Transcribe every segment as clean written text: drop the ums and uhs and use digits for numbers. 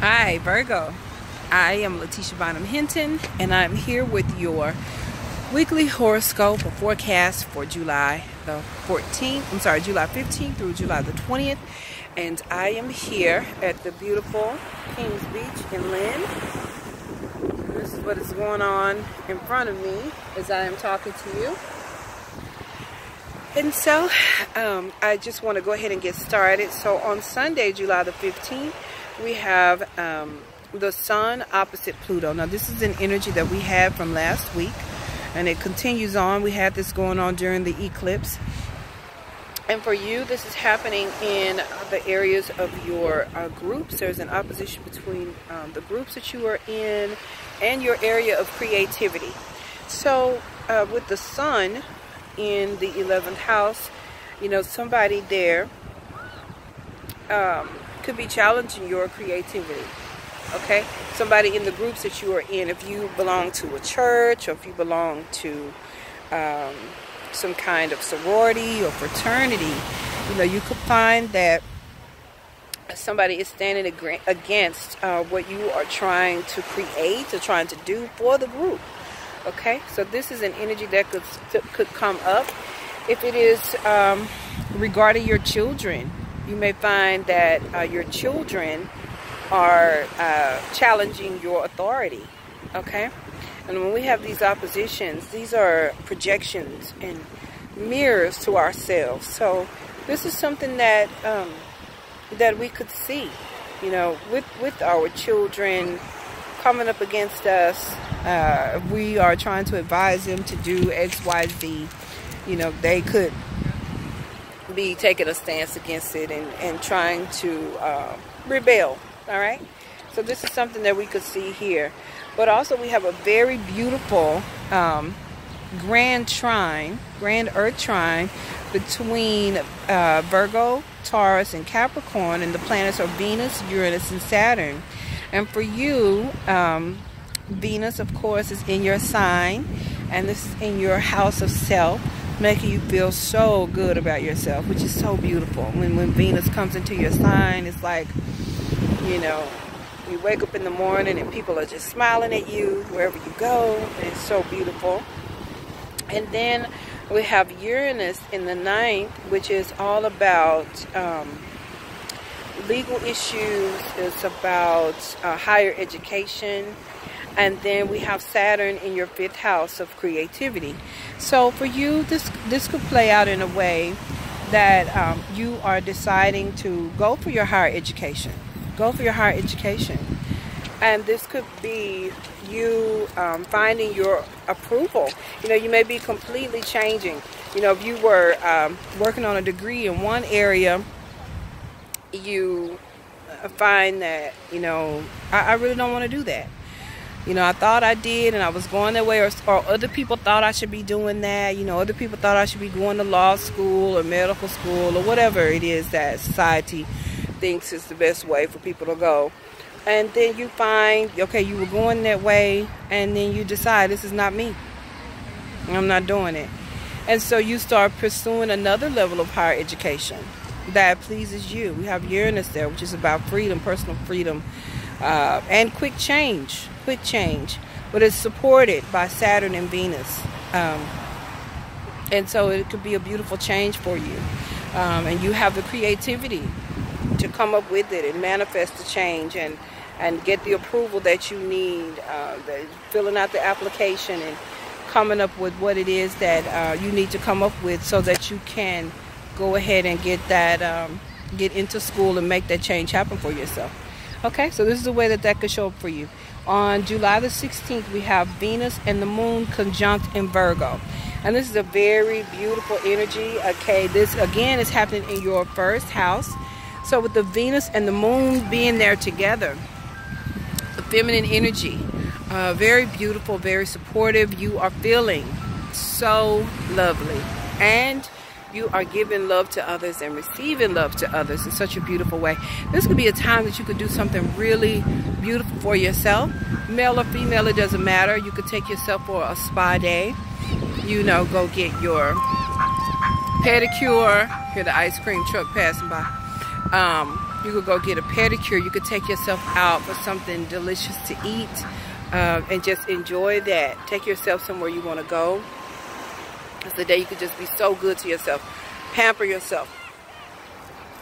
Hi, Virgo. I am Lateesha Bynum Hinton, and I'm here with your weekly horoscope or forecast for July 15th through July the 20th. And I am here at the beautiful Kings Beach in Lynn. This is what is going on in front of me as I am talking to you. And so I just want to go ahead and get started. So on Sunday, July the 15th, we have the Sun opposite Pluto. Now this is an energy that we had from last week, and it continues on. We had this going on during the eclipse. And for you, this is happening in the areas of your groups. There's an opposition between the groups that you are in and your area of creativity. So with the Sun in the 11th house, you know, somebody there could be challenging your creativity. Okay, somebody in the groups that you are in, if you belong to a church or if you belong to some kind of sorority or fraternity, you know, you could find that somebody is standing against what you are trying to create or trying to do for the group. Okay, so this is an energy that could come up. If it is regarding your children, you may find that your children are challenging your authority. Okay, and when we have these oppositions, these are projections and mirrors to ourselves. So this is something that that we could see, you know, with our children coming up against us. We are trying to advise them to do X, Y, Z. You know, they could be taking a stance against it and trying to rebel. All right, so this is something that we could see here. But also we have a very beautiful grand earth trine between Virgo, Taurus, and Capricorn, and the planets are Venus, Uranus, and Saturn. And for you, Venus, of course, is in your sign, and this is in your house of self, making you feel so good about yourself, which is so beautiful. When Venus comes into your sign, it's like, you know, you wake up in the morning and people are just smiling at you wherever you go. It's so beautiful. And then we have Uranus in the 9th, which is all about legal issues. It's about higher education. And then we have Saturn in your 5th house of creativity. So for you, this could play out in a way that you are deciding to go for your higher education. Go for your higher education. And this could be you finding your approval. You know, you may be completely changing. You know, if you were working on a degree in one area, you find that, you know, I really don't want to do that. You know, I thought I did and I was going that way, or other people thought I should be doing that. You know, other people thought I should be going to law school or medical school or whatever it is that society thinks is the best way for people to go. And then you find, okay, you were going that way, and then you decide, this is not me. I'm not doing it. And so you start pursuing another level of higher education that pleases you. We have Uranus there, which is about freedom, personal freedom, and quick change. But it's supported by Saturn and Venus. And so it could be a beautiful change for you. And you have the creativity to come up with it and manifest the change and get the approval that you need, filling out the application and coming up with what it is that you need to come up with so that you can go ahead and get that, get into school and make that change happen for yourself. Okay, so this is the way that could show up for you. On July the 16th, we have Venus and the Moon conjunct in Virgo. And this is a very beautiful energy. Okay, this again is happening in your 1st house. So with the Venus and the Moon being there together, the feminine energy, very beautiful, very supportive. You are feeling so lovely. And you are giving love to others and receiving love to others in such a beautiful way. This could be a time that you could do something really beautiful for yourself. Male or female, it doesn't matter. You could take yourself for a spa day. You know, go get your pedicure. Hear the ice cream truck passing by. You could go get a pedicure. You could take yourself out for something delicious to eat and just enjoy that. Take yourself somewhere you want to go. It's a day you could just be so good to yourself. Pamper yourself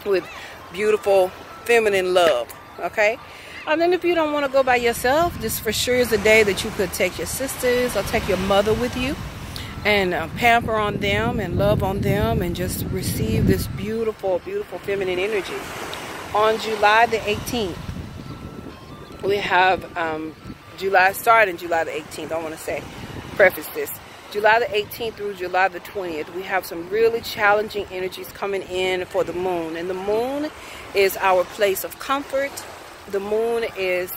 with beautiful feminine love, okay? And then if you don't want to go by yourself, this for sure is a day that you could take your sisters or take your mother with you and pamper on them and love on them and just receive this beautiful, beautiful feminine energy. On July the 18th, we have starting July the 18th, I want to say, preface this. July the 18th through July the 20th, we have some really challenging energies coming in for the moon. And the moon is our place of comfort. The moon is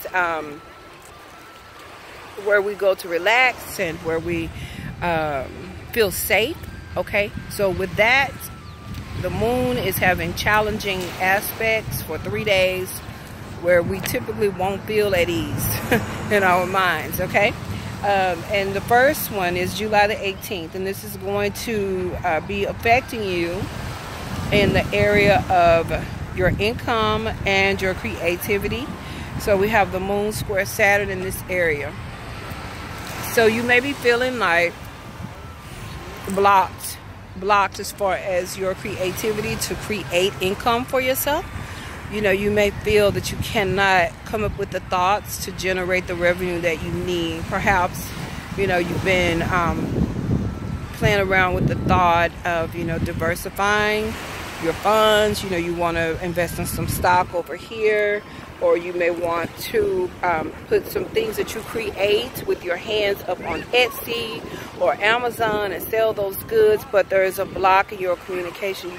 where we go to relax and where we feel safe, okay? So with that, the moon is having challenging aspects for 3 days where we typically won't feel at ease in our minds, okay? And the first one is July the 18th, and this is going to be affecting you in the area of your income and your creativity. So we have the moon square Saturn in this area. So you may be feeling like blocked as far as your creativity to create income for yourself. You know, you may feel that you cannot come up with the thoughts to generate the revenue that you need. Perhaps, you know, you've been playing around with the thought of, you know, diversifying your funds. You know, you want to invest in some stock over here, or you may want to put some things that you create with your hands up on Etsy or Amazon and sell those goods, but there is a block in your communication.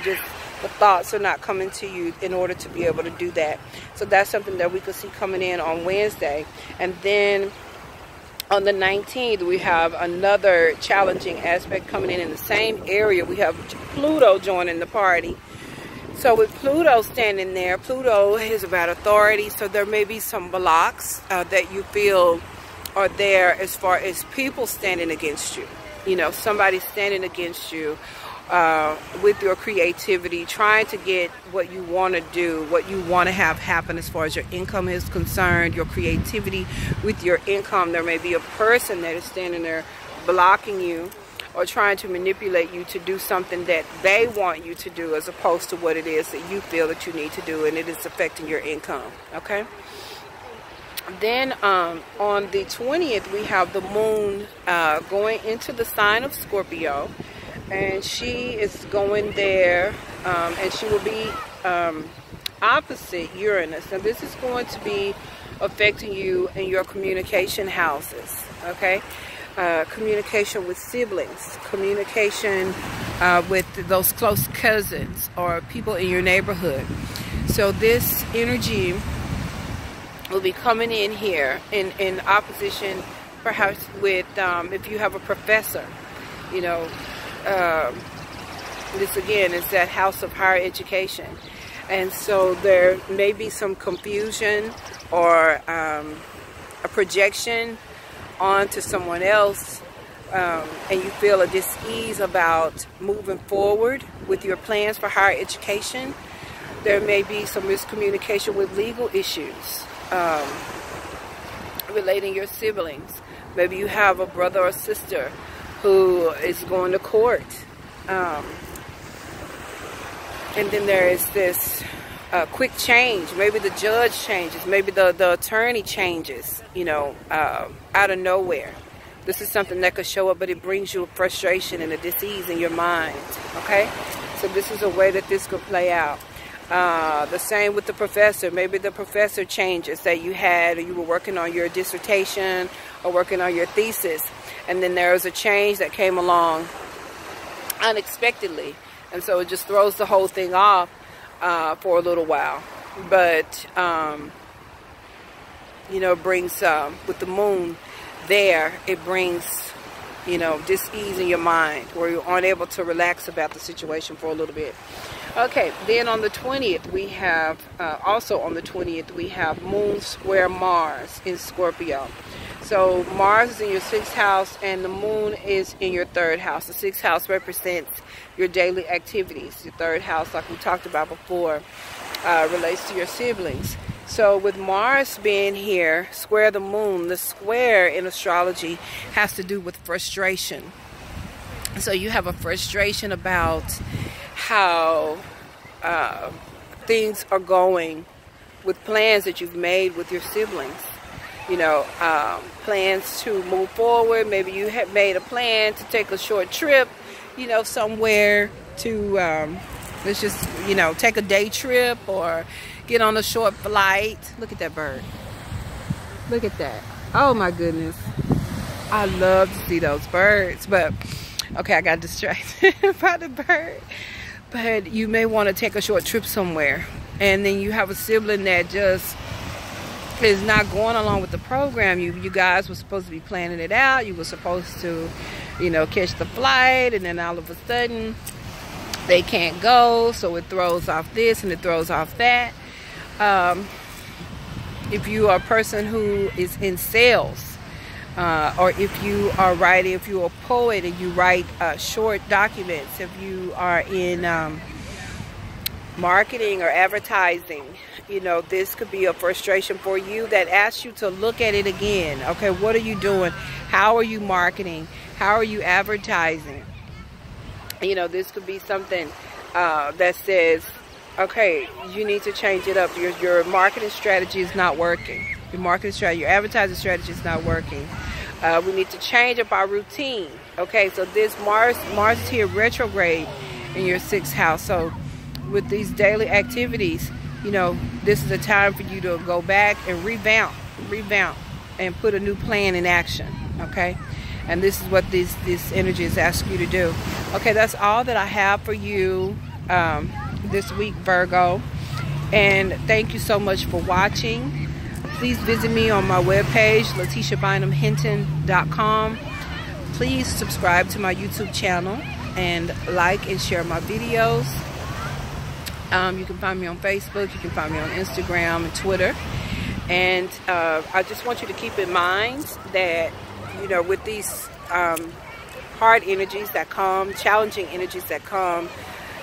The thoughts are not coming to you in order to be able to do that. So that's something that we could see coming in on Wednesday. And then on the 19th, we have another challenging aspect coming in the same area. We have Pluto joining the party. So with Pluto standing there, Pluto is about authority. So there may be some blocks that you feel are there as far as people standing against you. You know, somebody standing against you with your creativity, trying to get what you want to do, what you want to have happen as far as your income is concerned, your creativity with your income. There may be a person that is standing there blocking you or trying to manipulate you to do something that they want you to do as opposed to what it is that you feel that you need to do, and it is affecting your income, okay? Then on the 20th, we have the moon going into the sign of Scorpio. And she is going there, and she will be opposite Uranus. Now this is going to be affecting you in your communication houses, okay? Communication with siblings, communication with those close cousins or people in your neighborhood. So this energy will be coming in here in opposition perhaps with, if you have a professor, you know, this again is that house of higher education, and so there may be some confusion or a projection onto someone else, and you feel a dis-ease about moving forward with your plans for higher education. There may be some miscommunication with legal issues relating your siblings. Maybe you have a brother or sister who is going to court. And then there is this quick change. Maybe the judge changes. Maybe the attorney changes, you know, out of nowhere. This is something that could show up, but it brings you a frustration and a dis-ease in your mind, okay? So this is a way that this could play out. The same with the professor. Maybe the professor changes that you had, or you were working on your dissertation or working on your thesis, and then there was a change that came along unexpectedly, and so it just throws the whole thing off for a little while. But you know, it brings with the moon there, it brings, you know, dis-ease in your mind where you aren't able to relax about the situation for a little bit. Okay, then on the 20th we have also on the 20th we have moon square Mars in Scorpio. So Mars is in your 6th house and the moon is in your 3rd house. The 6th house represents your daily activities. Your 3rd house, like we talked about before, relates to your siblings. So with Mars being here, square the moon, the square in astrology has to do with frustration. So you have a frustration about how things are going with plans that you've made with your siblings. You know, plans to move forward. Maybe you have made a plan to take a short trip, you know, somewhere to, let's just, you know, take a day trip or get on a short flight. Look at that bird. Look at that. Oh my goodness. I love to see those birds. But, okay, I got distracted by the bird. But you may want to take a short trip somewhere. And then you have a sibling that just is not going along with the program. You guys were supposed to be planning it out. You were supposed to, you know, catch the flight. And then all of a sudden, they can't go. So it throws off this and it throws off that. If you are a person who is in sales, or if you are writing, if you're a poet and you write short documents, if you are in marketing or advertising, you know, this could be a frustration for you that asks you to look at it again. Okay, what are you doing? How are you marketing? How are you advertising? You know, this could be something that says, okay, you need to change it up. Your marketing strategy is not working. Your marketing strategy, your advertising strategy is not working. We need to change up our routine. Okay, so this Mars is here retrograde in your 6th house. So with these daily activities, you know, this is a time for you to go back and revamp and put a new plan in action. Okay, and this is what this energy is asking you to do. Okay, that's all that I have for you this week, Virgo. And thank you so much for watching. Please visit me on my webpage, LateeshaBynumHinton.com. Please subscribe to my YouTube channel and like and share my videos. You can find me on Facebook. You can find me on Instagram and Twitter. And I just want you to keep in mind that, you know, with these hard energies that come, challenging energies that come,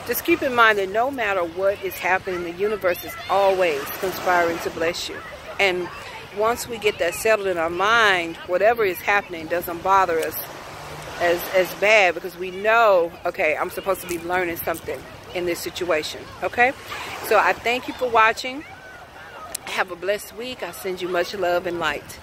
just keep in mind that no matter what is happening, the universe is always conspiring to bless you. And once we get that settled in our mind, whatever is happening doesn't bother us as bad, because we know, okay, I'm supposed to be learning something in this situation. Okay, so I thank you for watching. Have a blessed week. I send you much love and light.